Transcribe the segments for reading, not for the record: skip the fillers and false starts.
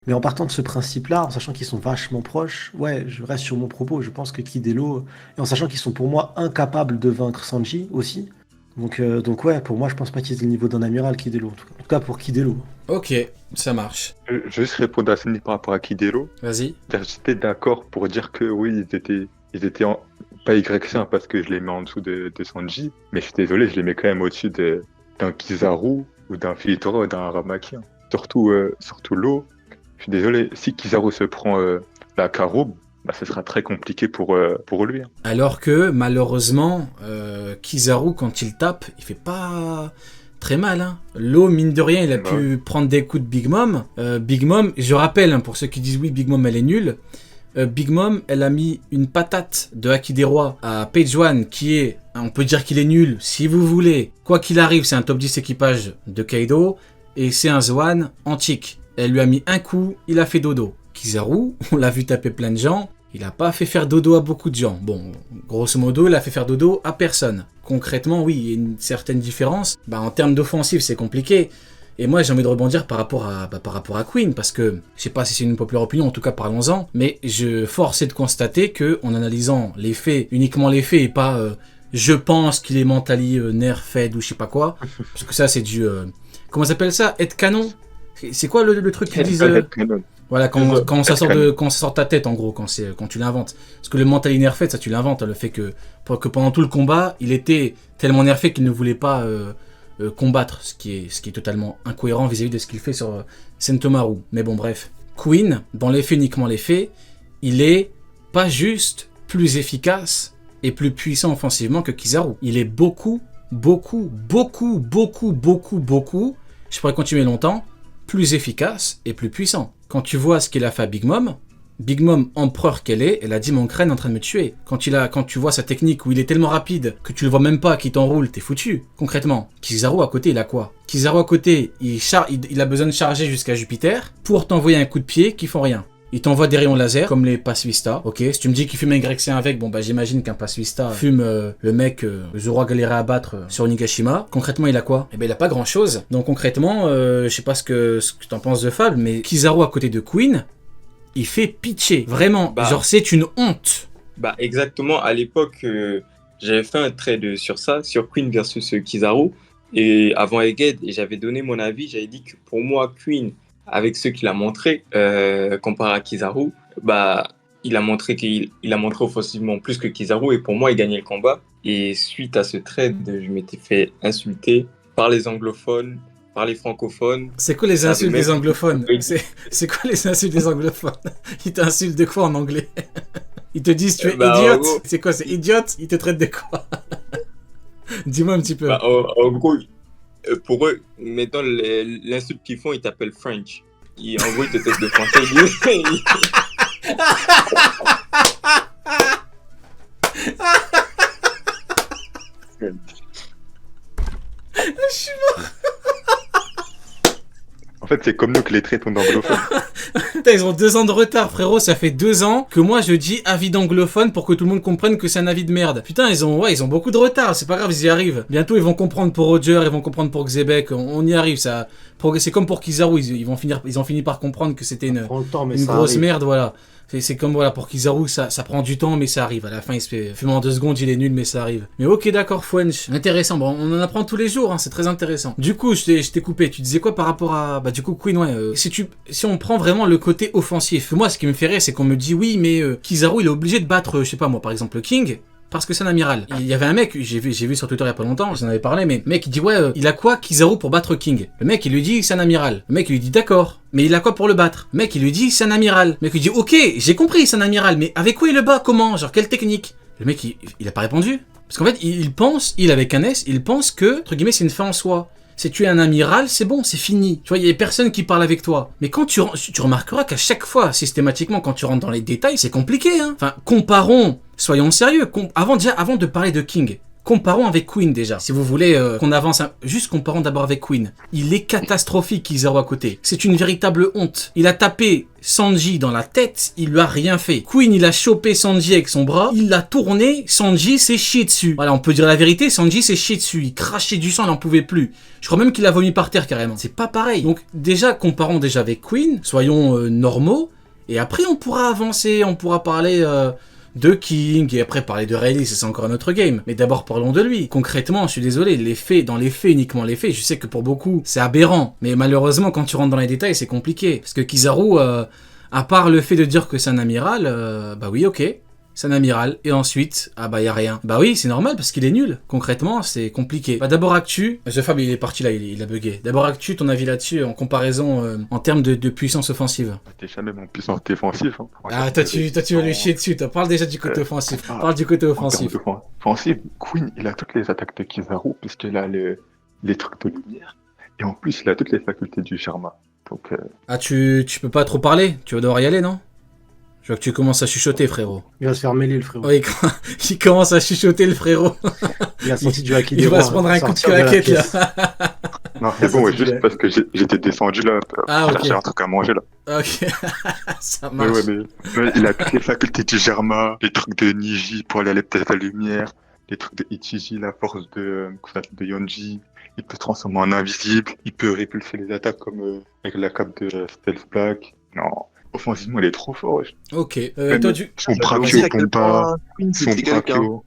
Mais en partant de ce principe-là, en sachant qu'ils sont vachement proches, ouais, je reste sur mon propos. Je pense que Kidelo, et en sachant qu'ils sont pour moi incapables de vaincre Sanji aussi. Donc ouais, pour moi, je pense pas qu'ils aient le niveau d'un amiral Kidelo. En tout cas pour Kidelo. Ok, ça marche. Je vais juste répondre à Sandy par rapport à Kidelo. Vas-y. J'étais d'accord pour dire que oui, ils étaient pas Y5 parce que je les mets en dessous de Sanji, mais je suis désolé, je les mets quand même au-dessus d'un Kizaru ou d'un Philitora ou d'un Aramaki, hein. Surtout l'eau. Je suis désolé, si Kizaru se prend la Karoub, bah, ce sera très compliqué pour lui, hein. Alors que malheureusement, Kizaru, quand il tape, il fait pas très mal, hein. L'eau, mine de rien, il a pu prendre des coups de Big Mom. Big Mom, je rappelle, hein, pour ceux qui disent oui, Big Mom elle est nulle. Big Mom, elle a mis une patate de Haki des Rois à Page One qui est, on peut dire qu'il est nul, si vous voulez. Quoi qu'il arrive, c'est un top 10 équipage de Kaido et c'est un Zoan antique. Elle lui a mis un coup, il a fait dodo. Kizaru, on l'a vu taper plein de gens, il a pas fait faire dodo à beaucoup de gens. Bon, grosso modo, il a fait faire dodo à personne. Concrètement, oui, il y a une certaine différence. Bah, en termes d'offensive, c'est compliqué. Et moi, j'ai envie de rebondir par rapport à Queen, parce que, je sais pas si c'est une populaire opinion, en tout cas parlons-en, mais je force de constater que, en analysant les faits, uniquement les faits, et pas je pense qu'il est mentally nerfed ou je sais pas quoi, parce que ça c'est du... comment ça s'appelle ça? Être canon? C'est quoi le truc qu'ils disent voilà, quand ça sort de ta tête, en gros, quand tu l'inventes. Parce que le mentally nerfed, ça tu l'inventes, hein, le fait que pendant tout le combat, il était tellement nerfed qu'il ne voulait pas... combattre, ce qui est totalement incohérent vis-à-vis de ce qu'il fait sur Sentomaru. Mais bon, bref. Queen, dans les faits, uniquement les faits, il est pas juste plus efficace et plus puissant offensivement que Kizaru. Il est beaucoup, je pourrais continuer longtemps, plus efficace et plus puissant. Quand tu vois ce qu'il a fait à Big Mom, empereur qu'elle est, elle a dit mon crâne est en train de me tuer. Quand tu vois sa technique où il est tellement rapide que tu le vois même pas, qu'il t'enroule, t'es foutu. Concrètement, Kizaru à côté, il a quoi? Kizaru à côté, il a besoin de charger jusqu'à Jupiter pour t'envoyer un coup de pied qui font rien. Il t'envoie des rayons laser, comme les Pacifista. Ok, si tu me dis qu'il fume un Y-C avec, bon bah j'imagine qu'un Pacifista fume le mec Zoro a galéré à battre sur Onigashima. Concrètement, il a quoi? Eh ben il a pas grand chose. Donc concrètement, je sais pas ce que t'en penses de Fable, mais Kizaru à côté de Queen, il fait pitcher, vraiment, genre c'est une honte. Bah exactement, à l'époque, j'avais fait un trade sur ça, sur Queen versus Kizaru, et avant Egghead, et j'avais donné mon avis, j'avais dit que pour moi, Queen, avec ce qu'il a montré, comparé à Kizaru, bah il a montré offensivement plus que Kizaru, et pour moi, il gagnait le combat. Et suite à ce trade, je m'étais fait insulter par les anglophones, par les francophones. C'est quoi les insultes des anglophones? C'est quoi les insultes des anglophones? Ils t'insultent de quoi en anglais? Ils te disent tu es idiote? Gros, c'est quoi, c'est idiote? Ils te traitent de quoi? Dis-moi un petit peu. Bah, en gros, pour eux, mettons l'insulte qu'ils font, ils t'appellent French. En gros, ils te traitent de français. Je suis mort. En fait, c'est comme nous que les traitent d'anglophones. Ils ont 2 ans de retard, frérot. Ça fait 2 ans que moi je dis avis d'anglophone pour que tout le monde comprenne que c'est un avis de merde. Putain, ils ont beaucoup de retard. C'est pas grave, ils y arrivent. Bientôt, ils vont comprendre pour Roger, ils vont comprendre pour Xebec. On y arrive. Ça, c'est comme pour Kizaru. Ils ont fini par comprendre que c'était une grosse merde, voilà. C'est comme voilà pour Kizaru, ça prend du temps mais ça arrive. À la fin il se fait en 2 secondes, il est nul mais ça arrive. Mais ok d'accord Fwench, intéressant. Bon on en apprend tous les jours, hein, c'est très intéressant. Du coup je t'ai coupé. Tu disais quoi par rapport à du coup Queen ouais. Si on prend vraiment le côté offensif, moi ce qui me fait rire c'est qu'on me dit oui mais Kizaru il est obligé de battre je sais pas moi par exemple le King. Parce que c'est un amiral. Il y avait un mec, j'ai vu sur Twitter il y a pas longtemps, j'en avais parlé, mais le mec il dit ouais, il a quoi Kizaru pour battre King? Le mec il lui dit c'est un amiral. Le mec il lui dit d'accord, mais il a quoi pour le battre? Le mec il lui dit c'est un amiral. Le mec il dit ok, j'ai compris c'est un amiral, mais avec quoi il le bat? Comment? Genre quelle technique? Le mec il a pas répondu. Parce qu'en fait il avec un S, il pense que, entre guillemets, c'est une fin en soi. Si tu es un amiral, c'est bon, c'est fini. Tu vois, il y a personne qui parle avec toi. Mais quand tu remarqueras qu'à chaque fois, systématiquement, quand tu rentres dans les détails, c'est compliqué, hein. Enfin, comparons, soyons sérieux. Avant de parler de King, Comparons avec Queen déjà. Si vous voulez qu'on avance, juste comparons d'abord avec Queen. Il est catastrophique Kizaru à côté. C'est une véritable honte. Il a tapé Sanji dans la tête, il lui a rien fait. Queen, il a chopé Sanji avec son bras, il l'a tourné, Sanji s'est chié dessus. Voilà, on peut dire la vérité, Sanji s'est chié dessus. Il crachait du sang, il n'en pouvait plus. Je crois même qu'il a vomi par terre carrément. C'est pas pareil. Donc déjà, comparons déjà avec Queen, soyons normaux. Et après, on pourra avancer, on pourra parler de King, et après parler de Rayleigh, c'est encore un autre game. Mais d'abord, parlons de lui. Concrètement, je suis désolé, dans les faits, uniquement les faits, je sais que pour beaucoup, c'est aberrant. Mais malheureusement, quand tu rentres dans les détails, c'est compliqué. Parce que Kizaru, à part le fait de dire que c'est un amiral, bah oui, ok. C'est un amiral. Et ensuite, ah bah y a rien. Bah oui, c'est normal parce qu'il est nul. Concrètement, c'est compliqué. Bah d'abord Actu. The Fab, il est parti là, il a bugué. D'abord Actu, ton avis là-dessus en comparaison en termes de puissance offensive. T'es jamais mon puissance défensive. Hein, ah, toi tu veux lui chier dessus. Parle déjà du côté offensif. Parle du côté offensif. Offensif, Queen, il a toutes les attaques de Kizaru puisqu'il a les trucs de lumière. Et en plus, il a toutes les facultés du Sherma. Donc, ah, tu peux pas trop parler. Tu vas devoir y aller, non? Je vois que tu commences à chuchoter, frérot. Il va se faire mêler, le frérot. Oui, il commence à chuchoter, le frérot. Il a senti du haki. Il va se prendre un coup de claquette, là. Non, c'est bon, juste parce que j'étais descendu, là, pour chercher un truc à manger, là. Ok, ça marche. Mais il a toutes les facultés du Germa, les trucs de Niji pour aller peut-être à la lumière, les trucs de Ichiji, la force de Yonji. Il peut se transformer en invisible, il peut répulser les attaques comme avec la cape de Stealth Black. Non. Offensivement, il est trop fort. Ok. Toi, son Brakio Bomba, son Brakio.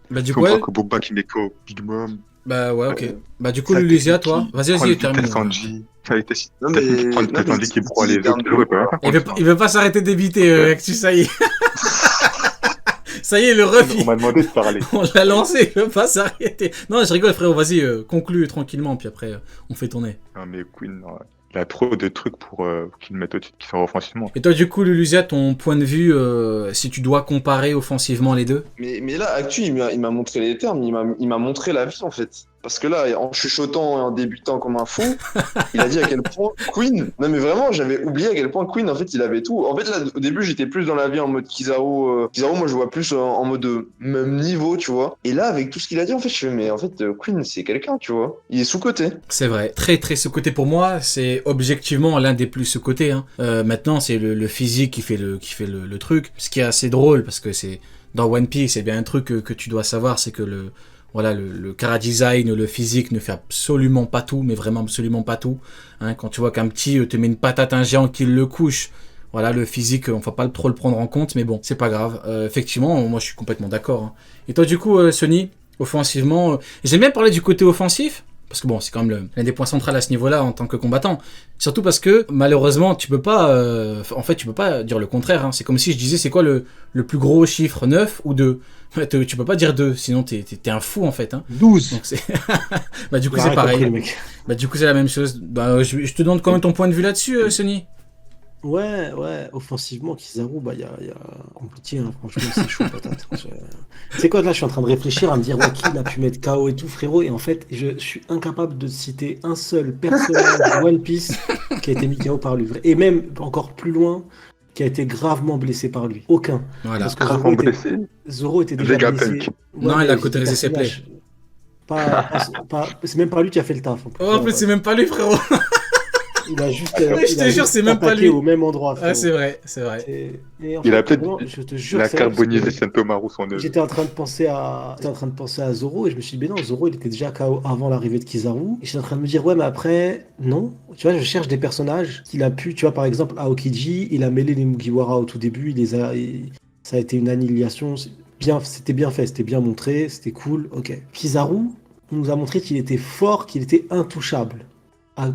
Bah, du coup, Brakio Bomba qui met KO Big Mom. Bah, ouais, ok. Bah, du coup, Lulusia, toi. Vas-y, termine. Sanji. Ça a été si. Sanji qui broie les autres. Il veut pas s'arrêter d'éviter, Actu, ça y est. Ça y est, le ref. On m'a demandé de parler. On l'a lancé, il veut pas s'arrêter. Non, je rigole, frérot. Vas-y, conclue tranquillement, puis après, on fait tourner. Non, mais Queen, non. Il a trop de trucs pour qu'il mette au-dessus, qu'il soit offensivement. Et toi, du coup, Lulusia, ton point de vue, si tu dois comparer offensivement les deux? Mais là, Actu, il m'a montré les termes, il m'a montré la vie, en fait. Parce que là, en chuchotant et en débutant comme un fou, il a dit à quel point Queen... Non mais vraiment, j'avais oublié à quel point Queen, en fait, il avait tout. En fait, là, au début, j'étais plus dans la vie en mode Kizaru. Kizaru, moi, je vois plus en mode même niveau, tu vois. Et là, avec tout ce qu'il a dit, en fait, je fais, mais en fait, Queen, c'est quelqu'un, tu vois. Il est sous-coté. C'est vrai. Très, très sous-coté pour moi. C'est objectivement l'un des plus sous-cotés. Hein. Maintenant, c'est le physique qui fait le truc. Ce qui est assez drôle, parce que c'est... Dans One Piece, c'est bien un truc que tu dois savoir, c'est que le chara-design, le physique ne fait absolument pas tout, mais vraiment absolument pas tout. Hein, quand tu vois qu'un petit te met une patate à un géant qui le couche, voilà, le physique, on va pas trop le prendre en compte, mais bon, c'est pas grave. Effectivement, moi je suis complètement d'accord. Hein. Et toi, du coup, Sonny, offensivement, j'aime bien parler du côté offensif, parce que bon, c'est quand même l'un des points centraux à ce niveau-là en tant que combattant. Surtout parce que, malheureusement, tu peux pas dire le contraire. Hein. C'est comme si je disais, c'est quoi le plus gros chiffre, 9 ou 2 ? Tu peux pas dire 2, sinon t'es un fou, en fait. Hein. 12. Donc c'est... bah, du coup, c'est pareil. Compris, bah, du coup, c'est la même chose. Bah, je te demande quand même ton point de vue là-dessus, Sonny. Ouais, offensivement, Kizaru, bah, il y a compliqué, hein, franchement, c'est chaud, patate. C'est quoi, là, je suis en train de réfléchir à me dire, ouais, qui a pu mettre KO et tout, frérot, et en fait, je suis incapable de citer un seul personnage de One Piece qui a été mis KO par lui, et même encore plus loin, qui a été gravement blessé par lui. Aucun. Voilà. Parce que Zoro était déjà blessé. Ouais, non, il a cautérisé ses plaies. C'est même pas lui qui a fait le taf. En plus, c'est même pas lui, frérot. Il a juste. Je te jure, c'est même pas lui. Au même endroit. Ah, c'est vrai. Il a peut-être. Il a carbonisé Sentomaru, son œuvre. J'étais en train de penser à Zoro et je me suis dit, mais non, Zoro, il était déjà KO avant l'arrivée de Kizaru. Et j'étais en train de me dire, ouais, mais après, non. Tu vois, je cherche des personnages qu'il a pu. Tu vois, par exemple, Aokiji, il a mêlé les Mugiwara au tout début. Ça a été une annihilation. C'était bien fait, c'était bien montré, c'était cool. Ok. Kizaru nous a montré qu'il était fort, qu'il était intouchable.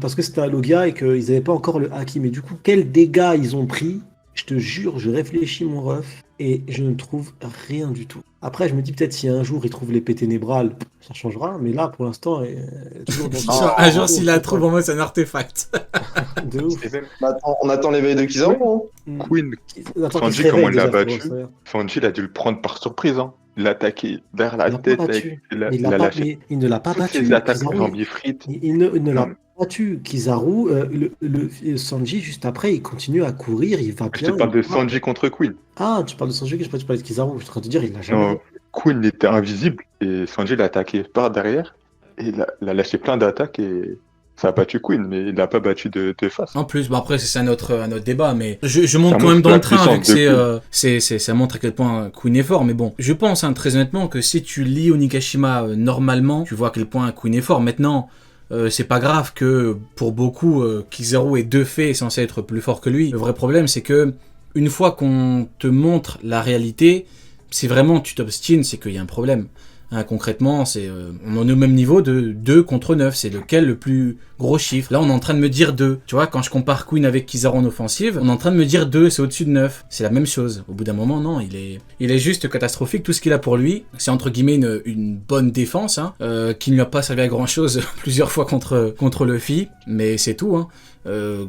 Parce que c'était un Logia et qu'ils n'avaient pas encore le haki. Mais du coup, quels dégâts ils ont pris? Je te jure, je réfléchis mon ref et je ne trouve rien du tout. Après, je me dis peut-être si un jour ils trouvent l'épée ténébrale, ça changera. Mais là, pour l'instant, toujours dans un jour, s'il la trouve en mode, c'est un artefact. De ouf. On attend l'éveil de Kizaru. Queen, Sanji, comment il l'a battu? Sanji, il a dû le prendre par surprise. Hein. Il l'a attaqué vers la tête. Il ne l'a pas battu. Il attaque frites. Il ne l'a pas battu. Kizaru, le Sanji, juste après, il continue à courir, il va bien. Je te parle de Sanji contre Queen. Ah, tu parles de Sanji, je parlais de Kizaru. Je suis en train de te dire, il l'a jamais. Queen était invisible et Sanji l'a attaqué par derrière et il a lâché plein d'attaques et ça a battu Queen, mais il l'a pas battu de face. En plus, bon après c'est un autre débat, mais je monte Ça quand même montre dans la le train vu puissance que de ça montre à quel point Queen est fort. Mais bon, je pense très honnêtement que si tu lis Onigashima normalement, tu vois à quel point Queen est fort. Maintenant, c'est pas grave que pour beaucoup Kizaru est de fait censé être plus fort que lui. Le vrai problème c'est que une fois qu'on te montre la réalité, si vraiment tu t'obstines, c'est qu'il y a un problème. Hein, concrètement, on en est au même niveau de 2 contre 9. C'est lequel le plus gros chiffre? Là, on est en train de me dire 2. Tu vois, quand je compare Queen avec Kizaru en offensive, on est en train de me dire 2, c'est au-dessus de 9. C'est la même chose. Au bout d'un moment, non, il est juste catastrophique. Tout ce qu'il a pour lui, c'est entre guillemets une bonne défense, hein, qui ne lui a pas servi à grand-chose plusieurs fois contre Luffy, mais c'est tout. Hein.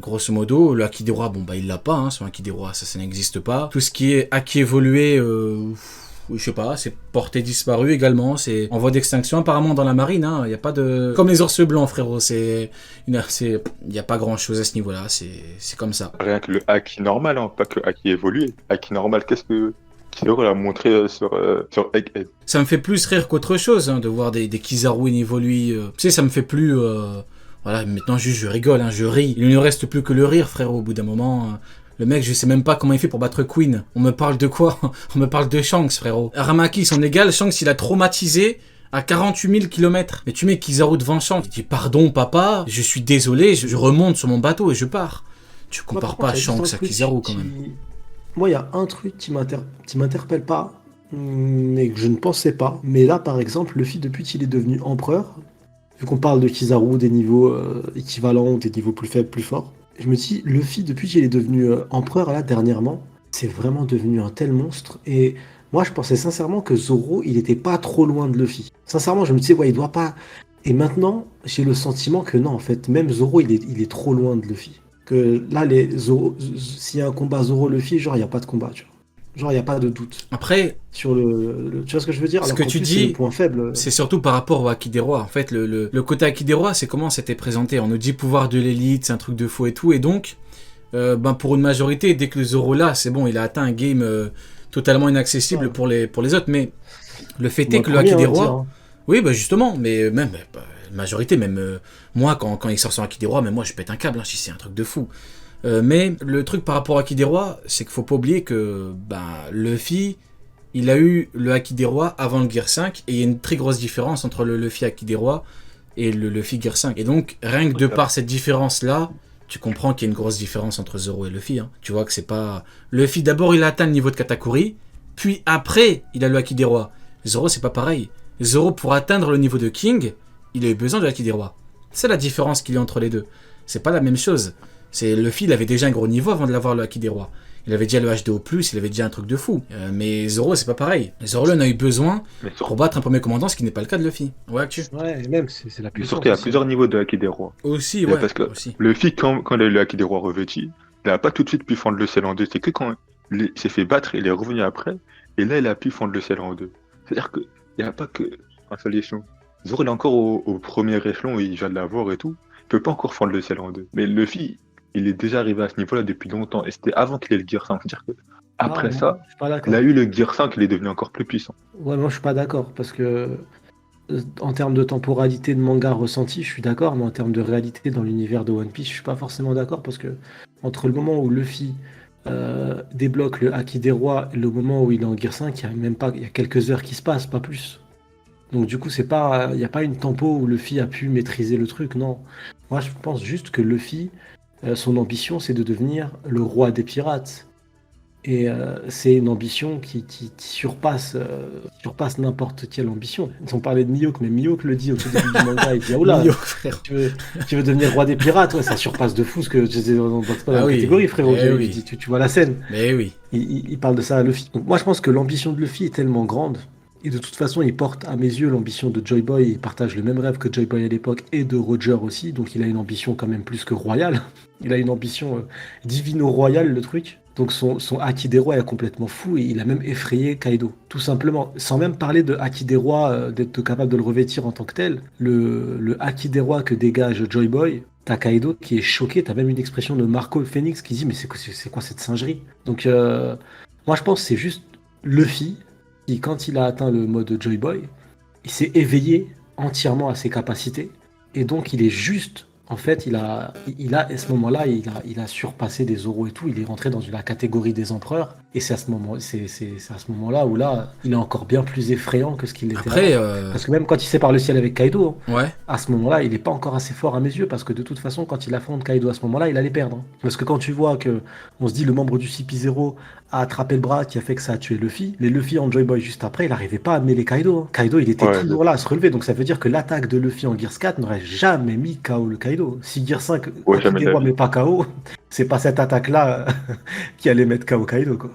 Grosso modo, le Haki des Rois, bon bah il l'a pas, hein, son Haki des Rois, ça n'existe pas. Tout ce qui est Haki évolué, je sais pas, c'est porté disparu également, c'est en voie d'extinction apparemment dans la marine, hein, y a pas de... Comme les ours blancs frérot, y a pas grand chose à ce niveau-là, c'est comme ça. Rien que le haki normal, hein, pas que le haki évolué. Haki normal, qu'est-ce que Kizaru l'a montré sur Egghead? Ça me fait plus rire qu'autre chose, hein, de voir des Kizaru évoluer. Tu sais, ça me fait plus... Voilà, maintenant juste je rigole, hein, je ris. Il ne reste plus que le rire frérot, au bout d'un moment... Le mec, je sais même pas comment il fait pour battre Queen. On me parle de quoi? On me parle de Shanks, frérot. Aramaki, son égal, Shanks, il a traumatisé à 48 000 km. Mais tu mets Kizaru devant Shanks. Il dit, pardon, papa, je suis désolé, je remonte sur mon bateau et je pars. Tu compares pas Shanks à Kizaru, quand même. Moi, il y a un truc qui m'interpelle pas, mais que je ne pensais pas. Mais là, par exemple, Luffy, depuis qu'il est devenu empereur, vu qu'on parle de Kizaru, des niveaux équivalents ou des niveaux plus faibles, plus forts, je me dis, Luffy, depuis qu'il est devenu empereur, là, dernièrement, c'est vraiment devenu un tel monstre. Et moi, je pensais sincèrement que Zoro, il était pas trop loin de Luffy. Sincèrement, je me disais, ouais, il doit pas... Et maintenant, j'ai le sentiment que non, en fait, même Zoro, il est trop loin de Luffy. Que là, s'il y a un combat Zoro-Luffy, genre, il n'y a pas de combat, tu vois. Genre, il n'y a pas de doute. Après, sur tu vois ce que je veux dire? Ce Alors que qu'en tu plus, dis, c'est le point faible. c'est surtout par rapport au Haki des Rois. En fait, le côté Haki des Rois, c'est comment c'était présenté. On nous dit pouvoir de l'élite, c'est un truc de faux et tout. Et donc, pour une majorité, dès que le Zoro là, c'est bon, il a atteint un game totalement inaccessible pour les autres. Mais le fait est que le Haki des Rois... Oui, bah justement, mais même... majorité, même moi, quand il sort son Haki des Rois, même moi, je pète un câble, hein, si c'est un truc de fou. Mais le truc par rapport à Haki des Rois, c'est qu'il faut pas oublier que Luffy, il a eu le Haki des Rois avant le Gear 5, et il y a une très grosse différence entre le Luffy Haki des Rois et le Luffy Gear 5. Et donc, rien que de par cette différence-là, tu comprends qu'il y a une grosse différence entre Zoro et Luffy. Hein. Tu vois que c'est pas... Luffy, d'abord, il a atteint le niveau de Katakuri, puis après, il a le Haki des Rois. Zoro, c'est pas pareil. Zoro, pour atteindre le niveau de King, il a eu besoin de Haki des Rois. C'est la différence qu'il y a entre les deux. C'est pas la même chose. Luffy, il avait déjà un gros niveau avant de l'avoir le Haki des Rois. Il avait déjà le HDO+, il avait déjà un truc de fou. Mais Zoro, c'est pas pareil. Zoro, il en a eu besoin pour battre un premier commandant, ce qui n'est pas le cas de Luffy. Ouais, Actu. Ouais, et même, c'est la Mais puissance. surtout, il y a aussi. plusieurs niveaux de Haki des Rois. Aussi, ouais. Parce que aussi. Luffy, quand il a eu le Haki des Rois revêtu, il n'a pas tout de suite pu fendre le ciel en deux. C'est que quand il s'est fait battre, il est revenu après, et là, il a pu fendre le ciel en deux. C'est-à-dire qu'il n'y a pas que un seul échelon. Zoro, il est encore au premier échelon, il vient de l'avoir et tout. Il peut pas encore fendre le ciel en deux. Mais Luffy, il est déjà arrivé à ce niveau-là depuis longtemps, et c'était avant qu'il ait le Gear 5. C'est-à-dire que après ça, je suis pas d'accord. il a eu le Gear 5, il est devenu encore plus puissant. Ouais, moi je suis pas d'accord parce que en termes de temporalité de manga ressenti, je suis d'accord, mais en termes de réalité dans l'univers de One Piece, je suis pas forcément d'accord parce que entre le moment où Luffy débloque le Haki des Rois et le moment où il est en Gear 5, il y a quelques heures qui se passent, pas plus. Donc du coup, il n'y a pas une tempo où Luffy a pu maîtriser le truc, non. Moi je pense juste que Luffy, son ambition c'est de devenir le roi des pirates. Et c'est une ambition qui surpasse n'importe quelle ambition. Ils ont parlé de Mihawk, mais Mihawk le dit au tout début du manga, il dit « Oh là, Mihawk, frère. tu veux devenir roi des pirates, ouais, ça surpasse de fou ce que tu sais dans la Ah oui, catégorie, frérot. eh oui. Tu vois la scène. » Mais oui. Il parle de ça à Luffy. Donc moi je pense que l'ambition de Luffy est tellement grande, et de toute façon il porte à mes yeux l'ambition de Joy Boy, il partage le même rêve que Joy Boy à l'époque, et de Roger aussi, donc il a une ambition quand même plus que royale. Il a une ambition divino-royale, le truc. Donc son Haki des Rois est complètement fou et il a même effrayé Kaido, tout simplement. Sans même parler de Haki des Rois, d'être capable de le revêtir en tant que tel. Le Haki des Rois que dégage Joy Boy, t'as Kaido qui est choqué, t'as même une expression de Marco le Phoenix qui dit mais c'est quoi cette singerie? Donc moi je pense que c'est juste Luffy, quand il a atteint le mode Joy Boy, il s'est éveillé entièrement à ses capacités. Et donc, il est juste. En fait, à ce moment-là, il a surpassé des Zoro et tout. Il est rentré dans la catégorie des empereurs. Et c'est à ce moment-là où là, il est encore bien plus effrayant que ce qu'il était Après, avant. Parce que même quand il sépare le ciel avec Kaido, hein, ouais. à ce moment-là, il n'est pas encore assez fort à mes yeux. Parce que de toute façon, quand il affronte Kaido à ce moment-là, il allait perdre, hein. Parce que quand tu vois que, on se dit, le membre du CP0 a attrapé le bras qui a fait que ça a tué Luffy, mais Luffy en Joy Boy juste après, il n'arrivait pas à mêler Kaido, hein. Kaido, il était Ouais, toujours là à se relever. Donc ça veut dire que l'attaque de Luffy en Gears 4 n'aurait jamais mis KO le Kaido. Si Gears 5, ouais, jamais de la Haki-Dewa vie. met pas KO, c'est pas cette attaque-là qui allait mettre KO Kaido, quoi.